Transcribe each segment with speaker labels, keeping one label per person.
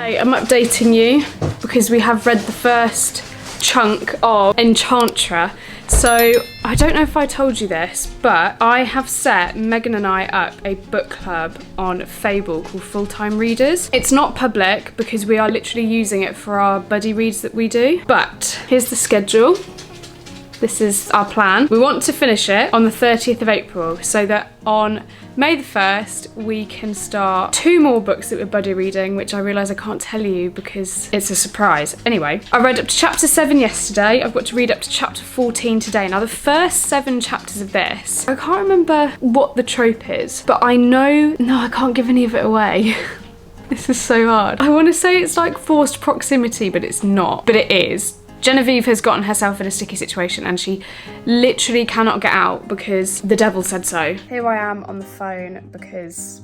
Speaker 1: Today I'm updating you because we have read the first chunk of Enchantra. So I don't know if I told you this, but I have set Megan and I up a book club on Fable called Full-Time Readers. It's not public because we are literally using it for our buddy reads that we do. But here's the schedule. This is our plan. We want to finish it on the 30th of April so that on May the 1st we can start 2 more books that we're buddy reading, which I realise I can't tell you because it's a surprise. Anyway, I read up to chapter 7 yesterday. I've got to read up to chapter 14 today. Now the first 7 chapters of this, I can't remember what the trope is, but I know, no, I can't give any of it away. This is so hard. I want to say it's like forced proximity, but it's not, but it is. Genevieve has gotten herself in a sticky situation and she literally cannot get out because the devil said so. Here I am on the phone because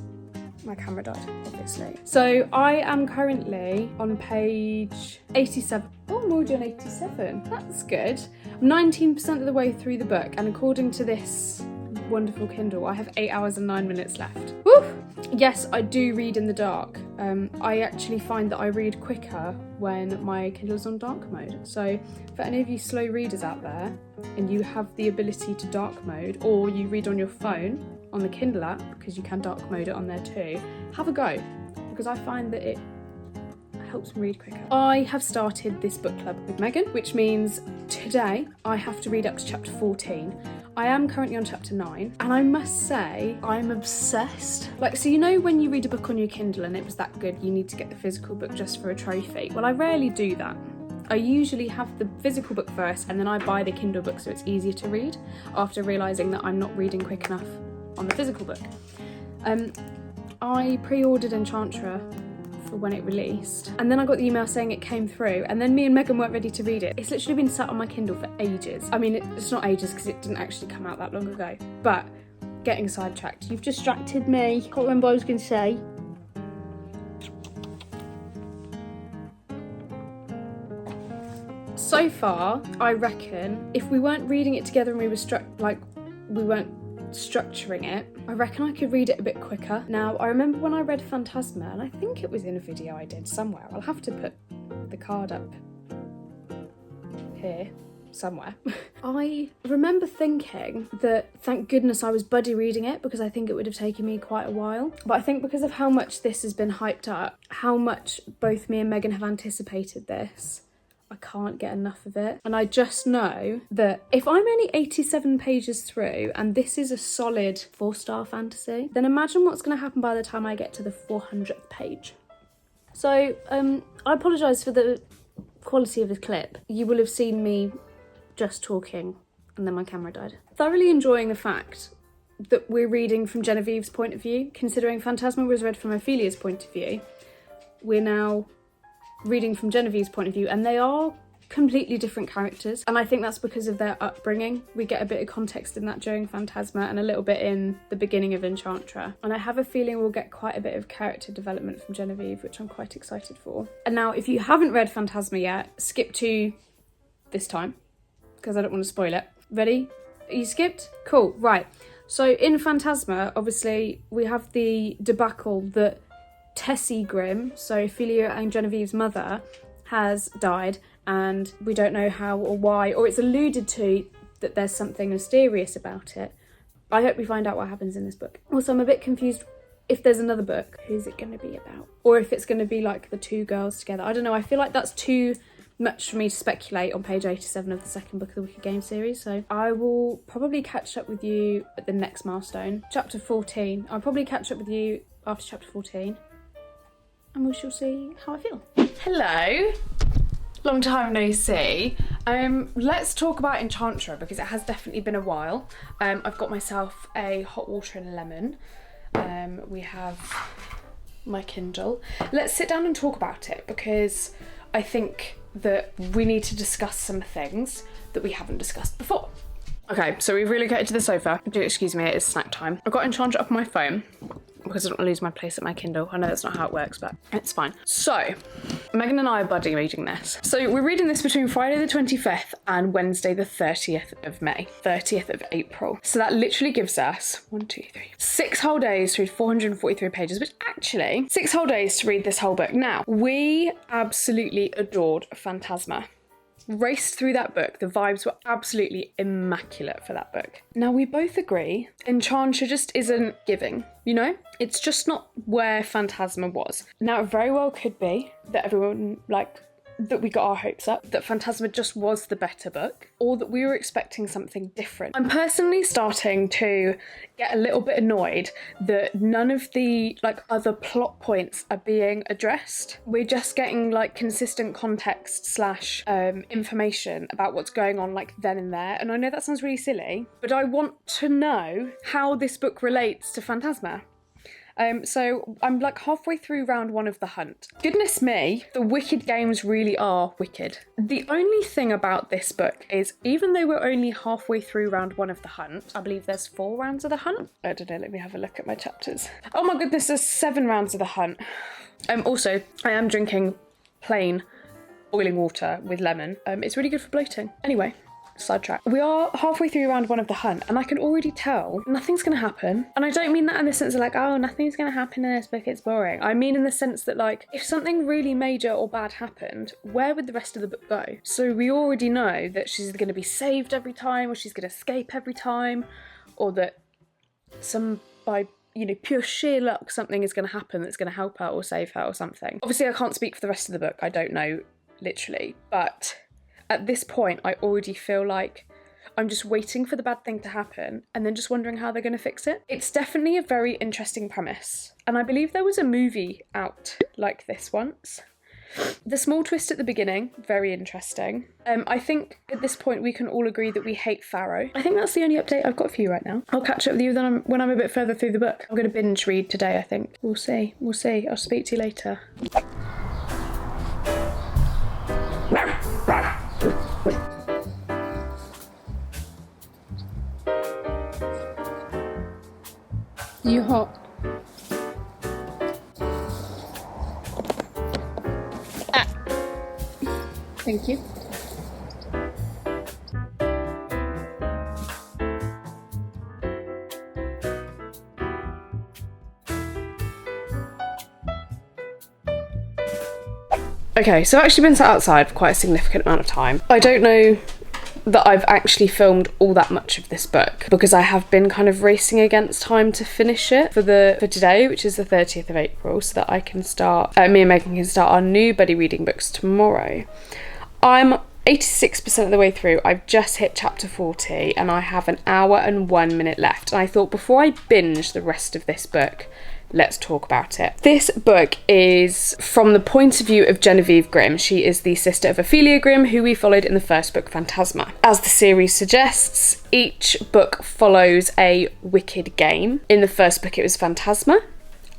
Speaker 1: my camera died, obviously. So I am currently on page 87. Oh, I'm already on 87. That's good. I'm 19% of the way through the book, and according to this wonderful Kindle, I have 8 hours and 9 minutes left. Woo! Yes, I do read in the dark. I actually find that I read quicker when my Kindle's on dark mode. So for any of you slow readers out there and you have the ability to dark mode, or you read on your phone on the Kindle app, because you can dark mode it on there too, have a go, because I find that it helps me read quicker. I have started this book club with Megan, which means today I have to read up to chapter 14. I am currently on chapter 9, and I must say I'm obsessed. Like, so you know when you read a book on your Kindle and it was that good, you need to get the physical book just for a trophy? Well, I rarely do that. I usually have the physical book first and then I buy the Kindle book so it's easier to read after realising that I'm not reading quick enough on the physical book. I pre-ordered Enchantra for when it released, and then I got the email saying it came through, and then me and Megan weren't ready to read it. It's literally been sat on my Kindle for ages. I mean, it's not ages because it didn't actually come out that long ago, but getting sidetracked. You've distracted me. Can't remember what I was going to say. So far, I reckon if we weren't reading it together and we weren't structuring it, I reckon I could read it a bit quicker. Now, I remember when I read Phantasma, and I think it was in a video I did somewhere. I'll have to put the card up here somewhere. I remember thinking that thank goodness I was buddy reading it, because I think it would have taken me quite a while. But I think because of how much this has been hyped up, how much both me and Megan have anticipated this, I can't get enough of it. And I just know that if I'm only 87 pages through and this is a solid 4-star fantasy, then imagine what's going to happen by the time I get to the 400th page. So I apologise for the quality of the clip. You will have seen me just talking and then my camera died. Thoroughly enjoying the fact that we're reading from Genevieve's point of view. Considering Phantasma was read from Ophelia's point of view, we're now reading from Genevieve's point of view, and they are completely different characters, and I think that's because of their upbringing. We get a bit of context in that during Phantasma and a little bit in the beginning of Enchantra, and I have a feeling we'll get quite a bit of character development from Genevieve, which I'm quite excited for. And now, if you haven't read Phantasma yet, skip to this time because I don't want to spoil it. Ready? Are you skipped? Cool, right. So in Phantasma, obviously we have the debacle that Tessie Grimm, so Ophelia and Genevieve's mother, has died, and we don't know how or why, or it's alluded to that there's something mysterious about it. I hope we find out what happens in this book. Also, I'm a bit confused if there's another book, who's it going to be about? Or if it's going to be like the 2 girls together. I don't know, I feel like that's too much for me to speculate on page 87 of the second book of the Wicked Game series, so I will probably catch up with you at the next milestone. Chapter 14. I'll probably catch up with you after chapter 14. And we shall see how I feel. Hello, long time no see. Let's talk about Enchantra because it has definitely been a while. I've got myself a hot water and a lemon. We have my Kindle. Let's sit down and talk about it because I think that we need to discuss some things that we haven't discussed before. Okay, so we've relocated to the sofa. Do excuse me, it is snack time. I've got Enchantra up on my phone because I don't want to lose my place at my Kindle. I know that's not how it works, but it's fine. So, Megan and I are buddy reading this. So we're reading this between Friday the 25th and Wednesday the 30th of May, 30th of April. So that literally gives us 6 whole days to read 443 pages, which actually 6 whole days to read this whole book. Now, we absolutely adored Phantasma. Raced through that book. The vibes were absolutely immaculate for that book. Now, we both agree Enchantra just isn't giving, you know? It's just not where Phantasma was. Now, it very well could be that everyone, that we got our hopes up, that Phantasma just was the better book, or that we were expecting something different. I'm personally starting to get a little bit annoyed that none of the other plot points are being addressed. We're just getting consistent context / information about what's going on then and there. And I know that sounds really silly, but I want to know how this book relates to Phantasma. So I'm halfway through round 1 of The Hunt. Goodness me, the wicked games really are wicked. The only thing about this book is, even though we're only halfway through round 1 of The Hunt, I believe there's 4 rounds of The Hunt. I don't know, let me have a look at my chapters. Oh my goodness, there's 7 rounds of The Hunt. Also, I am drinking plain boiling water with lemon. It's really good for bloating. Anyway. Sidetrack. We are halfway through round 1 of The Hunt, and I can already tell nothing's going to happen. And I don't mean that in the sense of oh, nothing's going to happen in this book, it's boring. I mean in the sense that if something really major or bad happened, where would the rest of the book go? So we already know that she's going to be saved every time, or she's going to escape every time, or that by pure sheer luck, something is going to happen that's going to help her or save her or something. Obviously, I can't speak for the rest of the book. I don't know, literally, but at this point, I already feel like I'm just waiting for the bad thing to happen and then just wondering how they're going to fix it. It's definitely a very interesting premise, and I believe there was a movie out like this once. The small twist at the beginning, very interesting. I think at this point we can all agree that we hate Pharaoh. I think that's the only update I've got for you right now. I'll catch up with you when I'm a bit further through the book. I'm going to binge read today, I think. We'll see. I'll speak to you later. You hot? Thank you. Okay, so I've actually been sat outside for quite a significant amount of time. I don't know that I've actually filmed all that much of this book because I have been kind of racing against time to finish it for today, which is the 30th of April, so that I can start, me and Megan can start our new buddy reading books tomorrow. I'm 86% of the way through. I've just hit chapter 40 and I have an hour and 1 minute left. And I thought before I binge the rest of this book, let's talk about it. This book is from the point of view of Genevieve Grimm. She is the sister of Ophelia Grimm, who we followed in the first book, Phantasma. As the series suggests, each book follows a wicked game. In the first book it was Phantasma,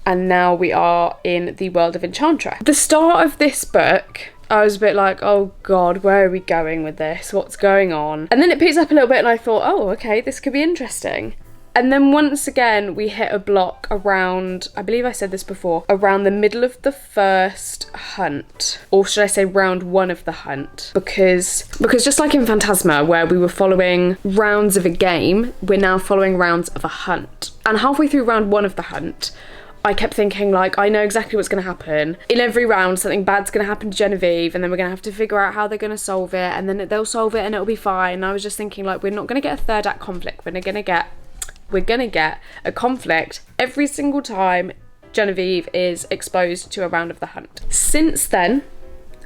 Speaker 1: and now we are in the world of Enchantra. The start of this book, I was a bit like, oh god, where are we going with this? What's going on? And then it picks up a little bit and I thought, oh, okay, this could be interesting. And then once again, we hit a block around, I believe I said this before, around the middle of the first hunt. Or should I say round 1 of the hunt? Because just like in Phantasma, where we were following rounds of a game, we're now following rounds of a hunt. And halfway through round 1 of the hunt, I kept thinking, I know exactly what's going to happen. In every round, something bad's going to happen to Genevieve, and then we're going to have to figure out how they're going to solve it, and then they'll solve it and it'll be fine. And I was just thinking, we're not going to get a third act conflict. We're going to get a conflict every single time Genevieve is exposed to a round of the hunt. Since then,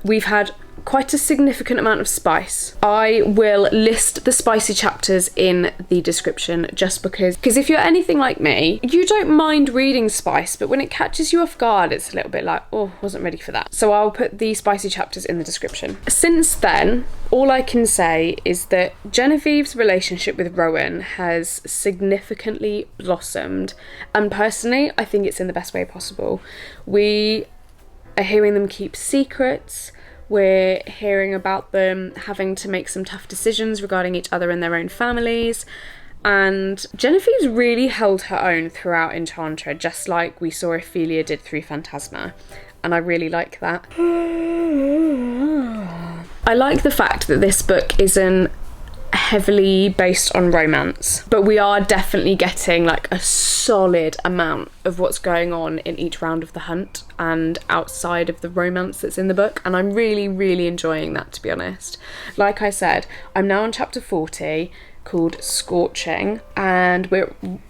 Speaker 1: we've had quite a significant amount of spice. I will list the spicy chapters in the description just because if you're anything like me, you don't mind reading spice, but when it catches you off guard, it's a little bit like, oh, wasn't ready for that. So I'll put the spicy chapters in the description. Since then, all I can say is that Genevieve's relationship with Rowan has significantly blossomed, and personally, I think it's in the best way possible. We are hearing them keep secrets. We're hearing about them having to make some tough decisions regarding each other and their own families. And Genevieve's really held her own throughout Enchantra, just like we saw Ophelia did through Phantasma. And I really like that. I like the fact that this book isn't heavily based on romance, but we are definitely getting like a solid amount of what's going on in each round of the hunt and outside of the romance that's in the book, and I'm really enjoying that, to be honest. Like I said, I'm now on chapter 40, called Scorching, and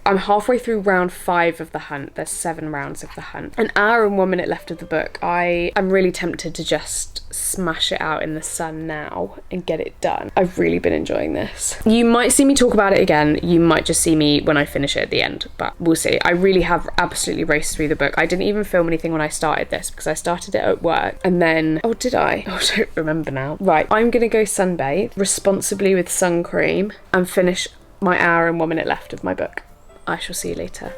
Speaker 1: I'm halfway through round 5 of the hunt. There's 7 rounds of the hunt. An hour and 1 minute left of the book. I am really tempted to just smash it out in the sun now and get it done. I've really been enjoying this. You might see me talk about it again, you might just see me when I finish it at the end, but we'll see. I really have absolutely raced through the book. I didn't even film anything when I started this because I started it at work, and then, oh, did I? Oh, I don't remember now. Right, I'm gonna go sunbathe responsibly with sun cream and finish my hour and 1 minute left of my book. I shall see you later.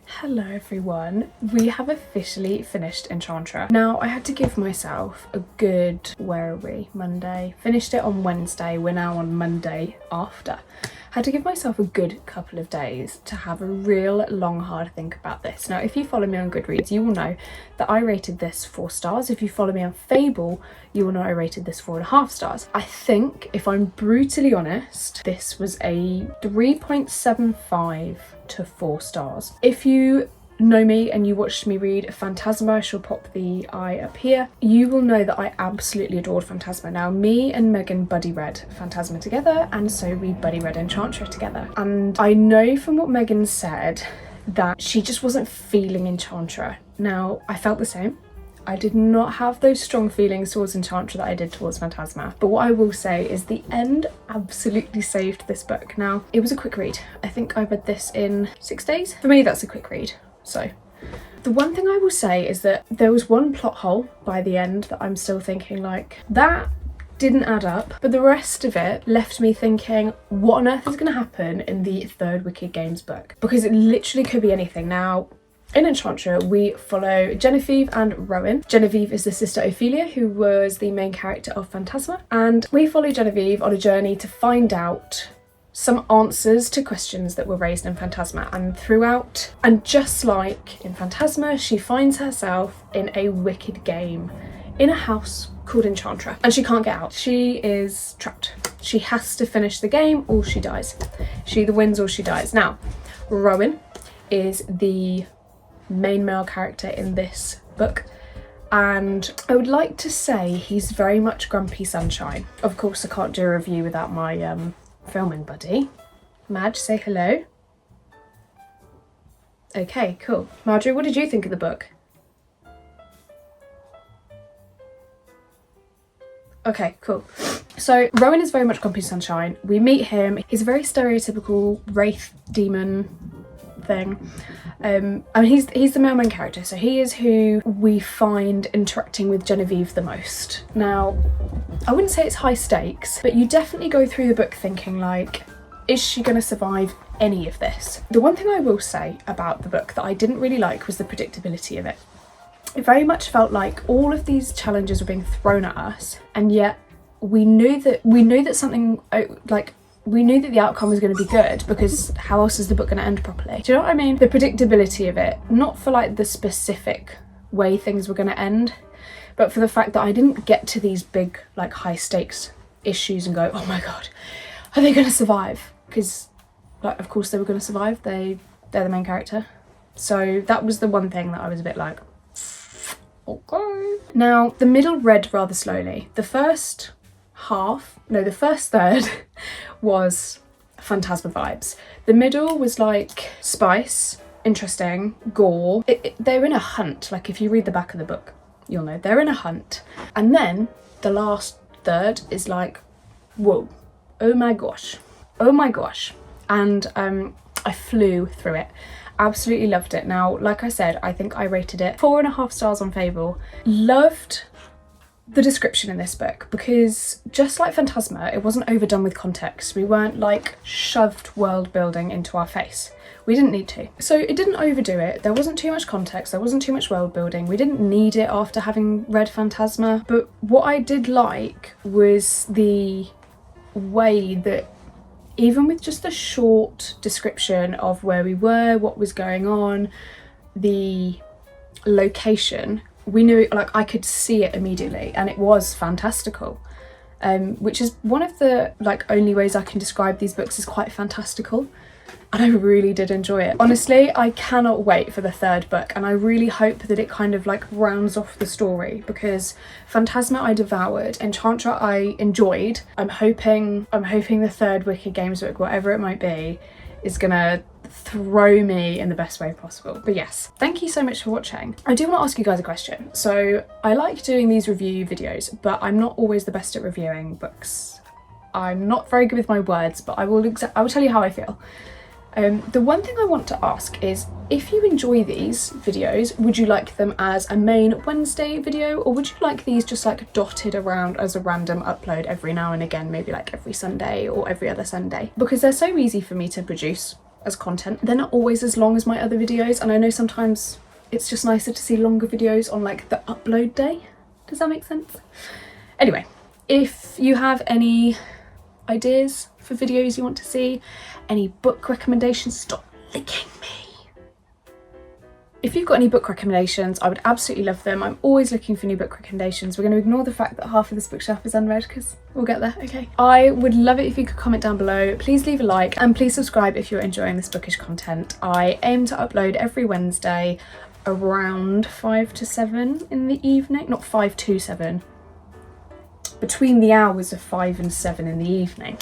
Speaker 1: Hello everyone, we have officially finished Enchantra. Now I had to give myself a good, where are we, Monday? Finished it on Wednesday, we're now on Monday after. Had to give myself a good couple of days to have a real long hard think about this. Now if you follow me on Goodreads you will know that I rated this 4 stars. If you follow me on Fable you will know I rated this 4.5 stars. I think, if I'm brutally honest, this was a 3.75 to 4 stars. If you know me and you watched me read Phantasma, I shall pop the eye up here, you will know that I absolutely adored Phantasma. Now me and Megan buddy read Phantasma together, and so we buddy read Enchantra together, and I know from what Megan said that she just wasn't feeling Enchantra. Now I felt the same. I did not have those strong feelings towards Enchantra that I did towards Phantasma. But what I will say is the end absolutely saved this book. Now, it was a quick read. I think I read this in 6 days. For me, that's a quick read. So, the one thing I will say is that there was one plot hole by the end that I'm still thinking like, that didn't add up. But the rest of it left me thinking, what on earth is going to happen in the 3rd Wicked Games book? Because it literally could be anything. Now, in Enchantra, we follow Genevieve and Rowan. Genevieve is the sister Ophelia, who was the main character of Phantasma, and we follow Genevieve on a journey to find out some answers to questions that were raised in Phantasma. And throughout, and just like in Phantasma, she finds herself in a wicked game in a house called Enchantra, and she can't get out. She is trapped. She has to finish the game or she dies. She either wins or she dies. Now, Rowan is the main male character in this book, and I would like to say he's very much grumpy sunshine. Of course I can't do a review without my filming buddy. Madge, say hello. Okay, cool. Marjorie, what did you think of the book? Okay, cool. So Rowan is very much grumpy sunshine. We meet him. He's a very stereotypical wraith demon thing. I mean, he's the main character, so he is who we find interacting with Genevieve the most. Now, I wouldn't say it's high stakes, but you definitely go through the book thinking like, is she going to survive any of this? The one thing I will say about the book that I didn't really like was the predictability of it. It very much felt like all of these challenges were being thrown at us, and yet we knew that something like, we knew that the outcome was going to be good, because how else is the book going to end properly? Do you know what I mean? The predictability of it, not for like the specific way things were going to end, but for the fact that I didn't get to these big like high stakes issues and go, oh my god, are they going to survive? Because like, of course they were going to survive. They're the main character. So that was the one thing that I was a bit like, okay. Now the middle read rather slowly. The first third was Phantasma vibes. The middle was like spice, interesting, gore. They're in a hunt. Like if you read the back of the book, you'll know they're in a hunt. And then the last third is like, whoa, oh my gosh. And I flew through it. Absolutely loved it. Now, like I said, I think I rated it 4.5 stars on Fable. Loved the description in this book, because just like Phantasma, it wasn't overdone with context. We weren't like shoved world building into our face. We didn't need to. So it didn't overdo it. There wasn't too much context. There wasn't too much world building. We didn't need it after having read Phantasma. But what I did like was the way that even with just a short description of where we were, what was going on, the location, we knew, like, I could see it immediately, and it was fantastical. Which is one of the like only ways I can describe these books, is quite fantastical, and I really did enjoy it. Honestly, I cannot wait for the third book, and I really hope that it kind of like rounds off the story, because Phantasma I devoured, Enchantra I enjoyed. I'm hoping the third Wicked Games book, whatever it might be, is gonna throw me in the best way possible. But yes, thank you so much for watching. I do want to ask you guys a question. So I like doing these review videos, but I'm not always the best at reviewing books. I'm not very good with my words, but I will tell you how I feel. The one thing I want to ask is, if you enjoy these videos, would you like them as a main Wednesday video, or would you like these just like dotted around as a random upload every now and again, maybe like every Sunday or every other Sunday? Because they're so easy for me to produce as content. They're not always as long as my other videos, and I know sometimes it's just nicer to see longer videos on like the upload day. Does that make sense? Anyway, if you have any ideas for videos you want to see, any book recommendations, stop licking me. If you've got any book recommendations, I would absolutely love them. I'm always looking for new book recommendations. We're going to ignore the fact that half of this bookshelf is unread, because we'll get there, okay? I would love it if you could comment down below. Please leave a like, and please subscribe if you're enjoying this bookish content. I aim to upload every Wednesday around 5 to 7 in the evening. Not 5 to 7. Between the hours of 5 and 7 in the evening.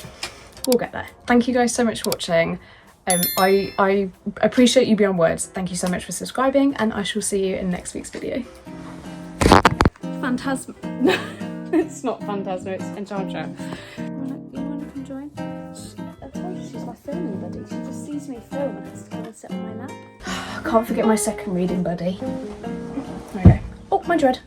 Speaker 1: We'll get there. Thank you guys so much for watching. I appreciate you beyond words. Thank you so much for subscribing, and I shall see you in next week's video. Phantasma. It's not Phantasma, it's Enchantra. You wanna come join? I told you she's my filming buddy. She just sees me film and has to come and sit on my lap. I can't forget my second reading buddy. Okay. Oh, my dread.